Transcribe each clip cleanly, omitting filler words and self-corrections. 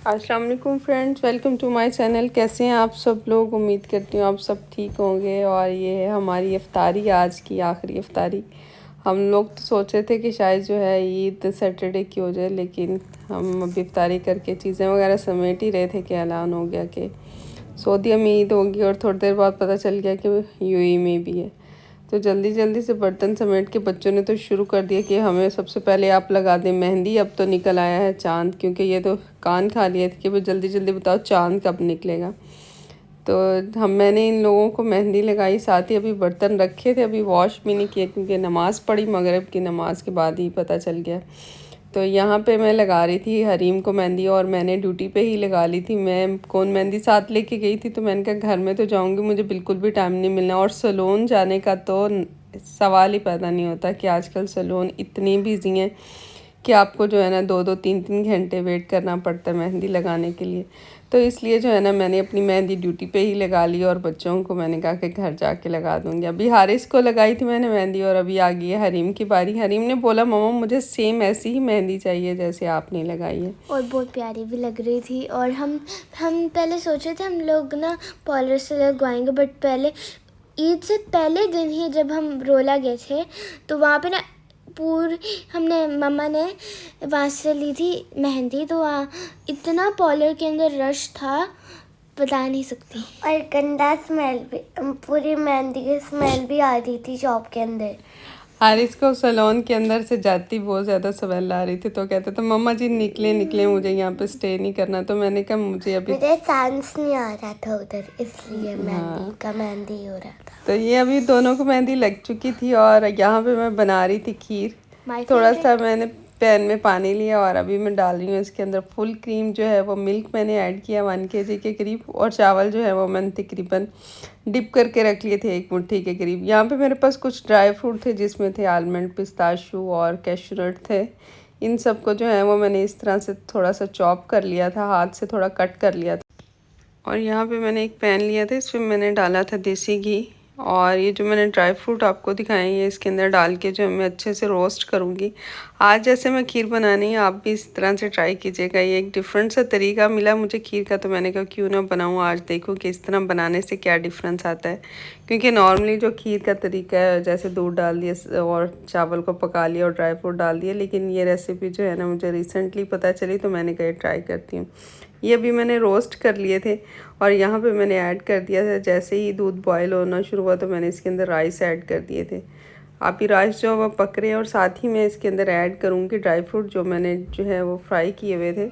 अस्सलाम वालेकुम friends, welcome to my channel. कैसे हैं आप सब लोग? उम्मीद करती हूँ आप सब ठीक होंगे। और ये है हमारी इफ्तारी, आज की आखिरी इफ्तारी। हम लोग तो सोचे थे कि शायद जो है ईद सैटरडे की हो जाए, लेकिन हम अभी इफ्तारी करके चीज़ें वगैरह समेट ही रहे थे कि ऐलान हो गया कि सऊदी में ईद होगी, और थोड़ी देर बाद पता चल गया कि यूएई में भी है। तो जल्दी जल्दी से बर्तन समेट के बच्चों ने तो शुरू कर दिया कि हमें सबसे पहले आप लगा दें मेहंदी। अब तो निकल आया है चाँद, क्योंकि ये तो कान खा लिए थे कि भाई जल्दी जल्दी बताओ चाँद कब निकलेगा। तो मैंने इन लोगों को मेहंदी लगाई, साथ ही अभी बर्तन रखे थे, अभी वॉश भी नहीं किए क्योंकि नमाज़ पढ़ी, मगरिब की नमाज़ के बाद ही पता चल गया। तो यहाँ पे मैं लगा रही थी हरीम को मेहंदी, और मैंने ड्यूटी पे ही लगा ली थी। मैं कौन मेहंदी साथ लेके गई थी, तो मैंने कहा घर में तो जाऊँगी, मुझे बिल्कुल भी टाइम नहीं मिलना। और सैलून जाने का तो सवाल ही पैदा नहीं होता कि आजकल सैलून इतनी बिजी हैं कि आपको जो है ना 2-2 3-3 घंटे वेट करना पड़ता है मेहंदी लगाने के लिए। तो इसलिए जो है ना मैंने अपनी मेहंदी ड्यूटी पे ही लगा ली, और बच्चों को मैंने कहा कि घर जाके लगा दूँगी। अभी हारिस को लगाई थी मैंने मेहंदी, और अभी आ गई है हरीम की बारी। हरीम ने बोला मम्मा मुझे सेम ऐसी ही मेहंदी चाहिए जैसे आपने लगाई है, और बहुत प्यारी भी लग रही थी। और हम पहले सोचे थे हम लोग ना पार्लर से लगवाएंगे, बट पहले ईद से पहले दिन ही जब हम रोला गए थे तो वहाँ पे ना हमने मम्मा ने वहाँ से ली थी मेहंदी, तो वहाँ इतना पार्लर के अंदर रश था बता नहीं सकती। और गंदा स्मेल भी, पूरी मेहंदी की स्मेल भी आ रही थी शॉप के अंदर। हारिस को सैलून के अंदर से जाती बहुत ज़्यादा स्मेल आ रही थी, तो कहते थे मम्मा जी निकले मुझे यहाँ पे स्टे नहीं करना। तो मैंने कहा मुझे सांस नहीं आ रहा था उधर, इसलिए मेहंदी हो रहा था। तो ये अभी दोनों को मेहंदी लग चुकी थी, और यहाँ पे मैं बना रही थी खीर। थोड़ा सा मैंने पैन में पानी लिया, और अभी मैं डाल रही हूँ इसके अंदर फुल क्रीम जो है वो मिल्क मैंने ऐड किया 1 kg के करीब, और चावल जो है वो मैंने तकरीबन डिप करके रख लिए थे 1 मुट्ठी के करीब। यहाँ पे मेरे पास कुछ ड्राई फ्रूट थे, जिसमें थे आलमंड, पिस्ताशू और कैशू नट थे। इन सब को जो है वो मैंने इस तरह से थोड़ा सा चॉप कर लिया था, हाथ से थोड़ा कट कर लिया था। और यहाँ पे मैंने एक पैन लिया था, इसमें मैंने डाला था देसी घी, और ये जो मैंने ड्राई फ्रूट आपको दिखाए ये इसके अंदर डाल के जो मैं अच्छे से रोस्ट करूँगी। आज जैसे मैं खीर बनानी है, आप भी इस तरह से ट्राई कीजिएगा। ये एक डिफरेंट सा तरीका मिला मुझे खीर का, तो मैंने कहा क्यों ना बनाऊँ आज, देखो कि इस तरह बनाने से क्या डिफरेंस आता है। क्योंकि नॉर्मली जो खीर का तरीका है जैसे दूध डाल दिया और चावल को पका लिया और ड्राई फ्रूट डाल दिया, लेकिन ये रेसिपी जो है ना मुझे रिसेंटली पता चली, तो मैंने कहा ट्राई करती हूँ। ये भी मैंने रोस्ट कर लिए थे, और यहाँ पे मैंने ऐड कर दिया था। जैसे ही दूध बॉयल होना शुरू हुआ तो मैंने इसके अंदर राइस ऐड कर दिए थे। आप ही राइस जो वो पक रहे हैं, और साथ ही मैं इसके अंदर ऐड करूँगी ड्राई फ्रूट जो मैंने जो है वो फ्राई किए हुए थे,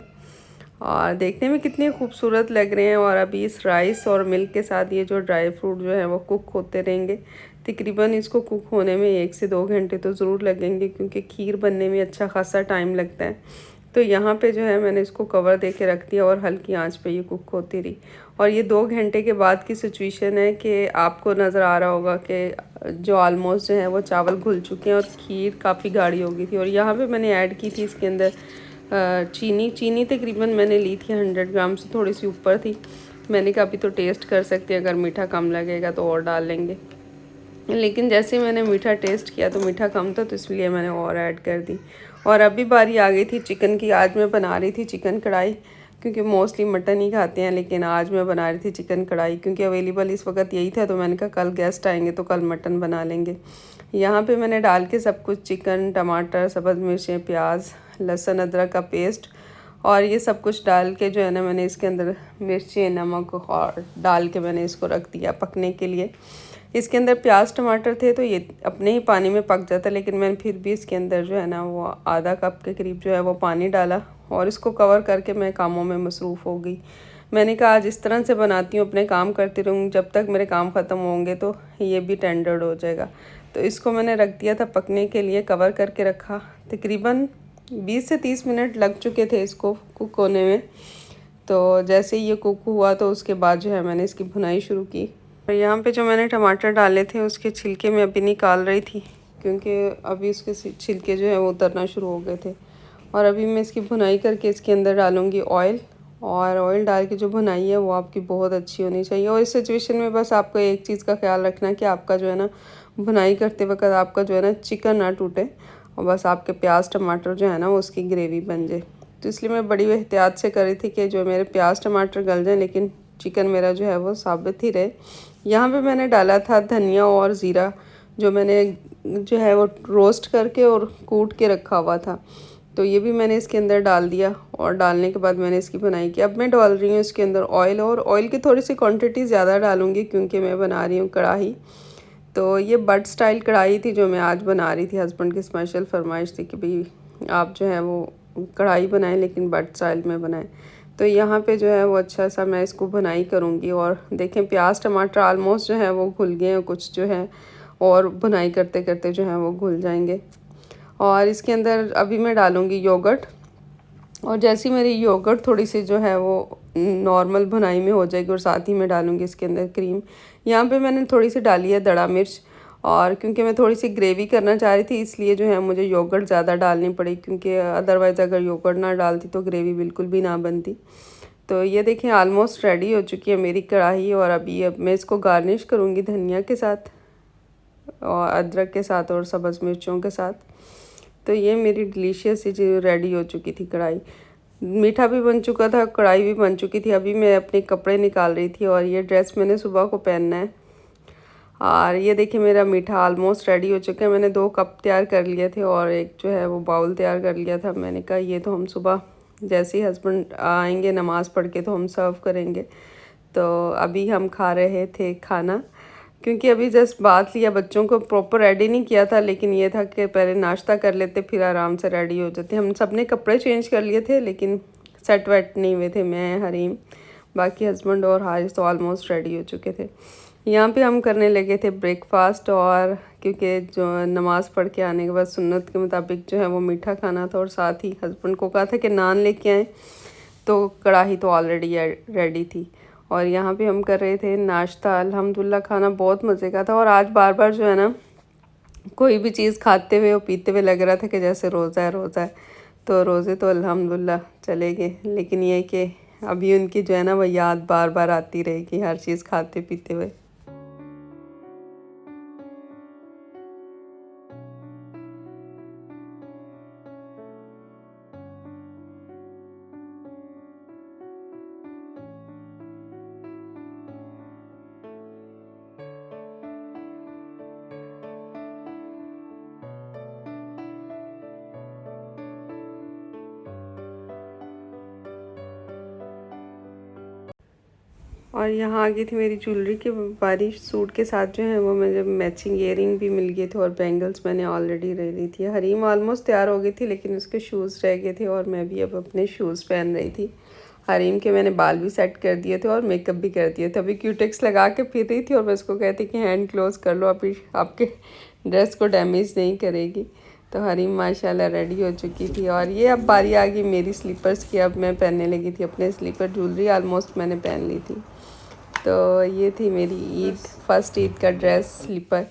और देखने में कितने खूबसूरत लग रहे हैं। और अभी इस राइस और मिल्क के साथ ये जो ड्राई फ्रूट जो है वो कुक होते रहेंगे। तकरीबन इसको कुक होने में 1 से 2 घंटे तो ज़रूर लगेंगे, क्योंकि खीर बनने में अच्छा खासा टाइम लगता है। तो यहाँ पे जो है मैंने इसको कवर दे के रख दिया, और हल्की आंच पे ये कुक होती रही। और ये 2 घंटे के बाद की सिचुएशन है कि आपको नज़र आ रहा होगा कि जो ऑलमोस्ट जो है वो चावल घुल चुके हैं और खीर काफ़ी गाढ़ी हो गई थी। और यहाँ पे मैंने ऐड की थी इसके अंदर चीनी तकरीबन मैंने ली थी 100 ग्राम से थोड़ी सी ऊपर थी। मैंने कहा अभी तो टेस्ट कर सकते हैं, अगर मीठा कम लगेगा तो और डाल लेंगे, लेकिन जैसे मैंने मीठा टेस्ट किया तो मीठा कम था, तो इसलिए मैंने और ऐड कर दी। और अभी बारी आ गई थी चिकन की। आज मैं बना रही थी चिकन कढ़ाई, क्योंकि मोस्टली मटन ही खाते हैं, लेकिन आज मैं बना रही थी चिकन कढ़ाई क्योंकि अवेलेबल इस वक्त यही था। तो मैंने कहा कल गेस्ट आएंगे तो कल मटन बना लेंगे। यहाँ पे मैंने डाल के सब कुछ चिकन, टमाटर, सब्ज़ मिर्चें, प्याज, लहसुन, अदरक का पेस्ट, और ये सब कुछ डाल के जो है ना मैंने इसके अंदर मिर्ची, नमक और डाल के मैंने इसको रख दिया पकने के लिए। इसके अंदर प्याज टमाटर थे तो ये अपने ही पानी में पक जाता, लेकिन मैंने फिर भी इसके अंदर जो है ना वो आधा कप के करीब जो है वो पानी डाला, और इसको कवर करके मैं कामों में मसरूफ़ हो गई। मैंने कहा आज इस तरह से बनाती हूँ, अपने काम करती रहूँगी, जब तक मेरे काम ख़त्म होंगे तो ये भी टेंडर्ड हो जाएगा। तो इसको मैंने रख दिया था पकने के लिए, कवर करके रखा। तकरीबन 20 से 30 मिनट लग चुके थे इसको कुक होने में। तो जैसे ही ये कुक हुआ तो उसके बाद जो है मैंने इसकी भुनाई शुरू की। और यहाँ पे जो मैंने टमाटर डाले थे उसके छिलके मैं अभी निकाल रही थी, क्योंकि अभी उसके छिलके जो है वो उतरना शुरू हो गए थे। और अभी मैं इसकी भुनाई करके इसके अंदर डालूँगी ऑयल, और ऑयल डाल के जो भुनाई है वो आपकी बहुत अच्छी होनी चाहिए। और इस सिचुएशन में बस आपको एक चीज़ का ख्याल रखना है कि आपका जो है ना भुनाई करते वक्त आपका जो है ना चिकन ना टूटे, और बस आपके प्याज टमाटर जो है ना उसकी ग्रेवी बन जाए। तो इसलिए मैं बड़ी एहतियात से कर रही थी कि जो मेरे प्याज टमाटर गल जाएं, लेकिन चिकन मेरा जो है वो साबित ही रहे। यहाँ पे मैंने डाला था धनिया और ज़ीरा, जो मैंने जो है वो रोस्ट करके और कूट के रखा हुआ था, तो ये भी मैंने इसके अंदर डाल दिया। और डालने के बाद मैंने इसकी बनाई की। अब मैं डाल रही हूँ इसके अंदर ऑयल, और ऑयल की थोड़ी सी क्वांटिटी ज़्यादा डालूँगी क्योंकि मैं बना रही हूँ कढ़ाई। तो ये बट स्टाइल कढ़ाई थी जो मैं आज बना रही थी। हस्बैंड की स्पेशल फरमाइश थी कि भाई आप जो है वो कढ़ाई बनाएं लेकिन बट स्टाइल में बनाएं। तो यहाँ पे जो है वो अच्छा सा मैं इसको बनाई करूँगी। और देखें प्याज टमाटर आलमोस्ट जो है वो घुल गए हैं, कुछ जो है और बुनाई करते करते जो है वो घुल जाएंगे। और इसके अंदर अभी मैं डालूँगी योगर्ट, और जैसी मेरी योगर्ट थोड़ी सी जो है वो नॉर्मल भुनाई में हो जाएगी, और साथ ही मैं डालूँगी इसके अंदर क्रीम। यहाँ पे मैंने थोड़ी सी डाली है दड़ा मिर्च, और क्योंकि मैं थोड़ी सी ग्रेवी करना चाह रही थी इसलिए जो है मुझे योगर्ट ज़्यादा डालनी पड़ी, क्योंकि अदरवाइज़ अगर योगर्ट ना डालती तो ग्रेवी बिल्कुल भी ना बनती। तो ये देखें ऑलमोस्ट रेडी हो चुकी है मेरी कढ़ाई। और अब मैं इसको गार्निश करूँगी धनिया के साथ और अदरक के साथ और सब्ज़ मिर्चों के साथ। तो ये मेरी डिलीशियस सी चीज़ रेडी हो चुकी थी कढ़ाई। मीठा भी बन चुका था, कढ़ाई भी बन चुकी थी। अभी मैं अपने कपड़े निकाल रही थी, और ये ड्रेस मैंने सुबह को पहनना है। और ये देखिए मेरा मीठा ऑलमोस्ट रेडी हो चुका है। मैंने 2 कप तैयार कर लिए थे और एक जो है वो बाउल तैयार कर लिया था। मैंने कहा ये तो हम सुबह जैसे ही हस्बैंड आएंगे नमाज़ पढ़ के तो हम सर्व करेंगे। तो अभी हम खा रहे थे खाना, क्योंकि अभी जस्ट बात लिया, बच्चों को प्रॉपर रेडी नहीं किया था, लेकिन ये था कि पहले नाश्ता कर लेते फिर आराम से रेडी हो जाते। हम सब ने कपड़े चेंज कर लिए थे लेकिन सेट वेट नहीं हुए थे। मैं, हरीम, बाकी हस्बैंड और हारिस तो ऑलमोस्ट रेडी हो चुके थे। यहाँ पे हम करने लगे थे ब्रेकफास्ट, और क्योंकि जो नमाज़ पढ़ के आने के बाद सुन्नत के मुताबिक जो है वो मीठा खाना था, और साथ ही हस्बैंड को कहा था कि नान लेके आएँ, तो कढ़ाई तो ऑलरेडी रेडी थी। और यहाँ पे हम कर रहे थे नाश्ता। अल्हम्दुलिल्लाह खाना बहुत मज़े का था। और आज बार बार जो है ना कोई भी चीज़ खाते हुए और पीते हुए लग रहा था कि जैसे रोज़ा है रोज़ा है। तो रोज़े तो अल्हम्दुलिल्लाह चले गए, लेकिन ये कि अभी उनकी जो है ना वो याद बार बार आती रहेगी हर चीज़ खाते पीते हुए। और यहाँ आ गई थी मेरी ज्वेलरी की बारी। सूट के साथ जो है वो मुझे मैचिंग ईयरिंग भी मिल गए थे, और बैंगल्स मैंने ऑलरेडी ले ली थी। हरीम ऑलमोस्ट तैयार हो गई थी लेकिन उसके शूज़ रह गए थे, और मैं भी अब अपने शूज़ पहन रही थी। हरीम के मैंने बाल भी सेट कर दिए थे और मेकअप भी कर दिए थे। अभी क्यूटेक्स लगा के फिर रही थी, और मैं उसको कहती कि हैंड क्लोज कर लो, अभी आपके ड्रेस को डैमेज नहीं करेगी। तो हरीम माशाल्लाह रेडी हो चुकी थी। और ये अब बारी आ गई मेरी स्लीपर्स की। अब मैं पहनने लगी थी अपने स्लीपर। ज्वेलरी ऑलमोस्ट मैंने पहन ली थी। तो ये थी मेरी ईद, फर्स्ट ईद का ड्रेस स्लीपर।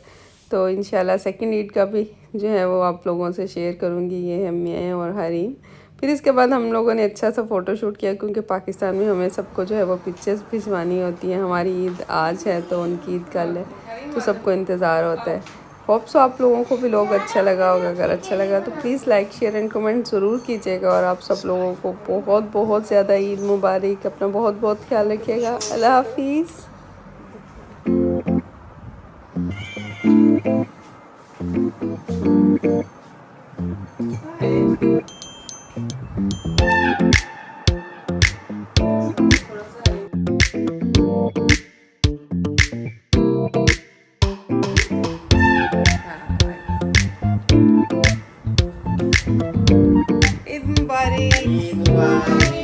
तो इंशाल्लाह सेकंड ईद का भी जो है वो आप लोगों से शेयर करूँगी। ये है मैं और हरीम। फिर इसके बाद हम लोगों ने अच्छा सा फ़ोटो शूट किया, क्योंकि पाकिस्तान में हमें सबको जो है वो पिक्चर्स भिजवानी होती हैं। हमारी ईद आज है तो उनकी ईद कल है, तो सबको इंतज़ार होता है। होप सो आप लोगों को भी लोग अच्छा लगा होगा। अगर अच्छा लगा तो please like share and comment ज़रूर कीजिएगा। और आप सब लोगों को बहुत बहुत ज़्यादा ईद मुबारक। अपना बहुत बहुत ख्याल रखिएगा। अल्लाह हाफिज़। ईद मुबारक।